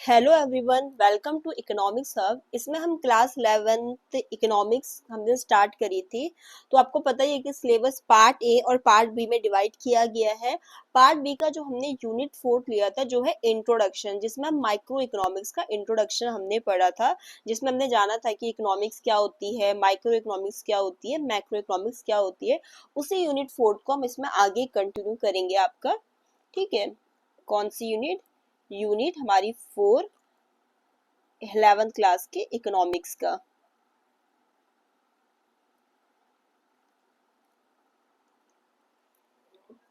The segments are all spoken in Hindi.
Hello everyone, welcome to economics hub. इसमें हम क्लास 11th इकोनॉमिक्स हमने स्टार्ट करी थी। तो आपको पता ही है कि सिलेबस पार्ट ए और पार्ट बी में डिवाइड किया गया है। पार्ट बी का जो हमने यूनिट 4 लिया था जो है इंट्रोडक्शन, जिसमें हम माइक्रो इकोनॉमिक्स का इंट्रोडक्शन हमने पढ़ा था, जिसमें हमने जाना था कि इकोनॉमिक्स क्या होती है, माइक्रो इकोनॉमिक्स क्या होती है, मैक्रो इकोनॉमिक्स क्या होती है। उसी यूनिट 4 को हम इसमें आगे कंटिन्यू करेंगे आपका। ठीक है, कौन सी यूनिट? यूनिट हमारी 4 11th क्लास के इकोनॉमिक्स का।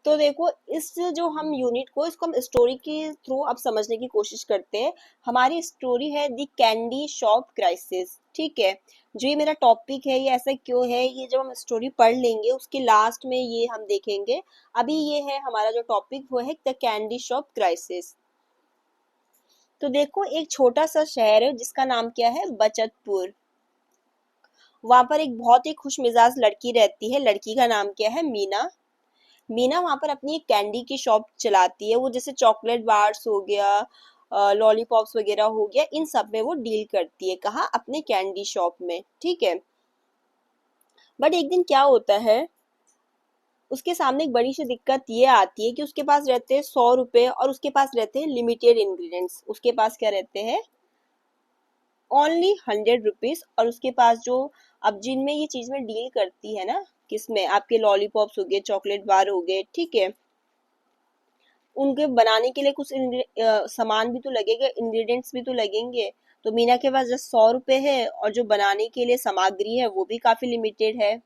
तो देखो, इस जो हम यूनिट को इसको हम स्टोरी के थ्रू अब समझने की कोशिश करते हैं। हमारी स्टोरी है द कैंडी शॉप क्राइसिस। ठीक है, जो ये मेरा टॉपिक है ये ऐसा क्यों है, ये जब हम स्टोरी पढ़ लेंगे उसके लास्ट में ये हम देखेंगे। अभी ये है हमारा जो टॉपिक, वो है द कैंडी शॉप क्राइसिस। तो देखो, एक छोटा सा शहर है जिसका नाम क्या है, बचतपुर। वहां पर एक बहुत ही खुश मिजाज लड़की रहती है। लड़की का नाम क्या है, मीना। मीना वहां पर अपनी एक कैंडी की शॉप चलाती है। वो जैसे चॉकलेट बार्स हो गया, लॉलीपॉप्स वगैरह हो गया, इन सब में वो डील करती है। कहाँ? अपने कैंडी शॉप में। ठीक है, बट एक दिन क्या होता है, उसके सामने एक बड़ी सी दिक्कत ये आती है कि उसके पास रहते हैं 100 रुपए और उसके पास रहते हैं लिमिटेड इंग्रेडिएंट्स। उसके पास क्या रहते हैं? Only 100 rupees. और उसके पास जो, अब जिनमें ये चीज में डील करती है ना, किसमें? आपके लॉलीपॉप्स हो गए, चॉकलेट बार हो गए, ठीक है, उनके बनाने के लिए कुछ सामान भी तो लगेगा, इंग्रेडिएंट्स भी तो लगेंगे। तो मीना के पास जस्ट 100 रुपए है और जो बनाने के लिए सामग्री है वो भी काफी लिमिटेड है।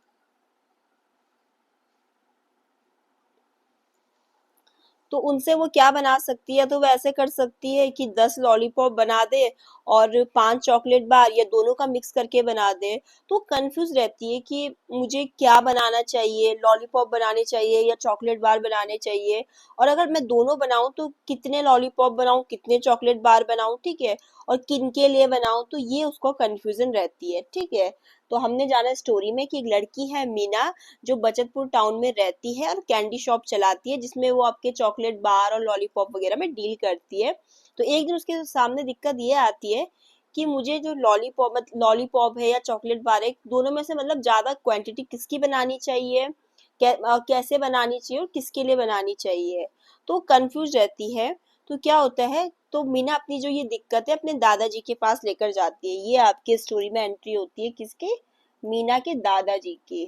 तो उनसे वो क्या बना सकती है? तो वो ऐसे कर सकती है कि 10 लॉलीपॉप बना दे और 5 चॉकलेट बार, या दोनों का मिक्स करके बना दे। तो कंफ्यूज रहती है कि मुझे क्या बनाना चाहिए, लॉलीपॉप बनाने चाहिए या चॉकलेट बार बनाने चाहिए, और अगर मैं दोनों बनाऊं तो कितने लॉलीपॉप बनाऊं, कितने चॉकलेट बार बनाऊं, ठीक है, और किन के लिए बनाऊं। तो ये उसको कंफ्यूजन रहती है। ठीक है, तो हमने जाना स्टोरी में कि एक लड़की है मीना, जो बचतपुर टाउन में रहती है और कैंडी शॉप चलाती है, जिसमें वो आपके चॉकलेट बार और लॉलीपॉप वगैरह में डील करती है। तो एक दिन उसके सामने दिक्कत ये आती है कि मुझे जो लॉलीपॉप है या चॉकलेट बार है, दोनों में से मतलब ज्यादा क्वांटिटी किसकी बनानी चाहिए, कैसे बनानी चाहिए और किसके लिए बनानी चाहिए। तो कंफ्यूज रहती है। तो क्या होता है, तो मीना अपनी जो ये दिक्कत है अपने दादाजी के पास लेकर जाती है। ये आपके स्टोरी में एंट्री होती है किसके? मीना के दादाजी की।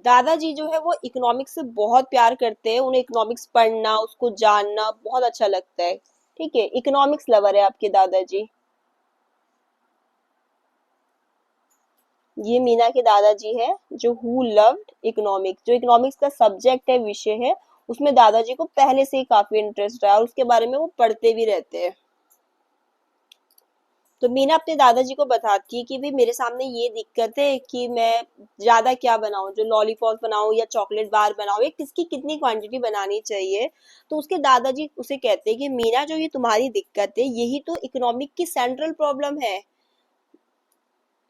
दादाजी जो है वो इकोनॉमिक्स से बहुत प्यार करते हैं। उन्हें इकोनॉमिक्स पढ़ना, उसको जानना बहुत अच्छा लगता है। ठीक है, इकोनॉमिक्स लवर है आपके दादाजी। ये मीना के दादाजी है जो हु लव्ड इकोनॉमिक्स। जो इकोनॉमिक्स का सब्जेक्ट है, विषय है, उसमें दादाजी को पहले से ही काफी इंटरेस्ट है और उसके बारे में वो पढ़ते भी रहते हैं। तो मीना अपने दादाजी को बताती है कि भाई मेरे सामने ये दिक्कत है कि मैं ज्यादा क्या बनाऊं, जो लॉलीपॉप बनाऊं या चॉकलेट बार बनाऊं, या किसकी कितनी क्वांटिटी बनानी चाहिए। तो उसके दादाजी उसे कहते हैं कि मीना, जो ये तुम्हारी दिक्कत है यही तो इकोनॉमिक की सेंट्रल प्रॉब्लम है।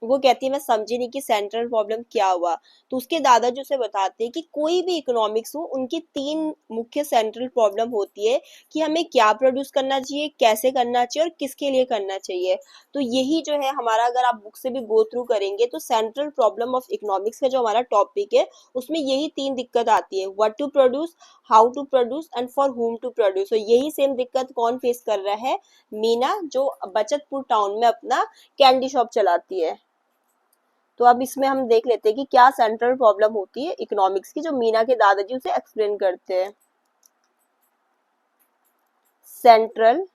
वो कहती है मैं समझी नहीं कि सेंट्रल प्रॉब्लम क्या हुआ। तो उसके दादाजी उसे बताते हैं कि कोई भी इकोनॉमिक्स हो, उनकी 3 मुख्य सेंट्रल प्रॉब्लम होती है कि हमें क्या प्रोड्यूस करना चाहिए, कैसे करना चाहिए और किसके लिए करना चाहिए। तो यही जो है हमारा, अगर आप बुक से भी गो थ्रू करेंगे तो सेंट्रल प्रॉब्लम ऑफ इकोनॉमिक्स का जो हमारा टॉपिक है उसमें यही 3 दिक्कत आती है: what to produce, how to produce and for whom to produce. तो यही सेम दिक्कत कौन फेस कर रहा है? मीना, जो बचतपुर टाउन में अपना कैंडी शॉप चलाती है। तो अब इसमें हम देख लेते हैं कि क्या सेंट्रल प्रॉब्लम होती है इकोनॉमिक्स की, जो मीना के दादाजी उसे एक्सप्लेन करते हैं। Central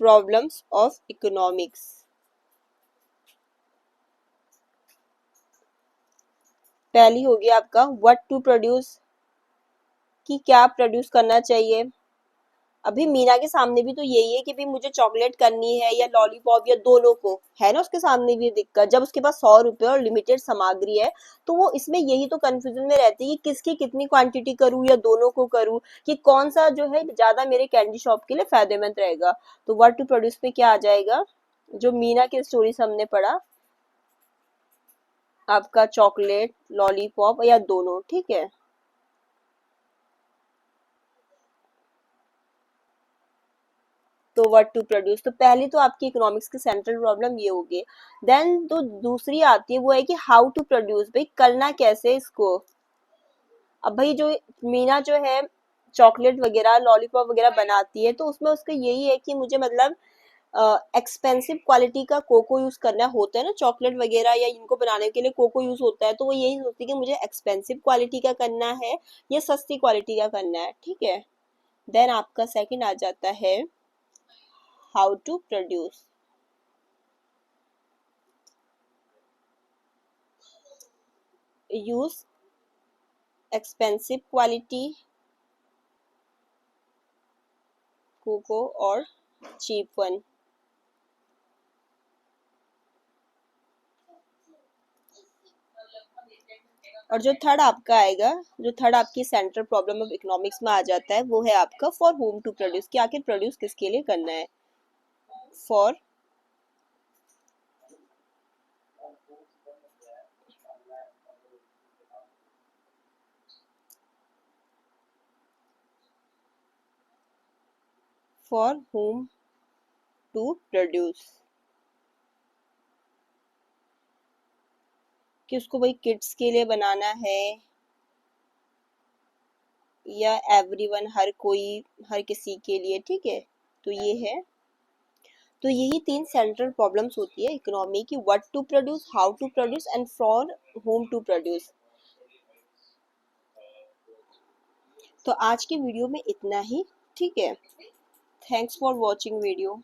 problems of economics. पहली होगी आपका व्हाट टू प्रोड्यूस, कि क्या प्रोड्यूस करना चाहिए। अभी मीना के सामने भी तो यही है कि भाई मुझे चॉकलेट करनी है या लॉलीपॉप, या दोनों को है ना। उसके सामने भी दिक्कत, जब उसके पास 100 रुपए और लिमिटेड सामग्री है, तो वो इसमें यही तो कंफ्यूजन में रहती है कि किसकी कितनी क्वांटिटी करूँ या दोनों को करूँ, कि कौन सा जो है ज्यादा मेरे कैंडी शॉप के लिए फायदेमंद रहेगा। तो व्हाट टू प्रोड्यूस में क्या आ जाएगा, जो मीना की स्टोरी से हमने पढ़ा, आपका चॉकलेट, लॉलीपॉप या दोनों। ठीक है, तो व्हाट टू प्रोड्यूस, तो पहली तो आपकी इकोनॉमिक्स की सेंट्रल प्रॉब्लम ये होगी। देन तो दूसरी आती है वो है कि हाउ टू प्रोड्यूस, भाई करना कैसे इसको। अब भाई जो मीना जो है चॉकलेट वगैरह लॉलीपॉप वगैरह बनाती है, तो उसमें उसका यही है कि मुझे मतलब एक्सपेंसिव क्वालिटी का कोको यूज करना होता है ना, चॉकलेट वगैरह या इनको बनाने के लिए कोको यूज होता है, तो वो यही सोचती है कि मुझे एक्सपेंसिव क्वालिटी का करना है या सस्ती क्वालिटी का करना है, ठीक है। देन आपका सेकंड आ जाता है how to produce. Use expensive quality cocoa और चीप वन। और जो थर्ड आपका आएगा, जो थर्ड आपकी सेंट्रल प्रॉब्लम ऑफ इकोनॉमिक्स में आ जाता है, वो है आपका फॉर होम टू प्रोड्यूस, कि आखिर प्रोड्यूस किसके लिए करना है। For for whom to produce, कि उसको वही किड्स के लिए बनाना है या एवरीवन, हर कोई, हर किसी के लिए, ठीक है। तो ये है, तो यही तीन सेंट्रल प्रॉब्लम्स होती है इकोनॉमी की, what to produce, how to produce and for whom to produce. तो आज की वीडियो में इतना ही, ठीक है। Thanks for watching video.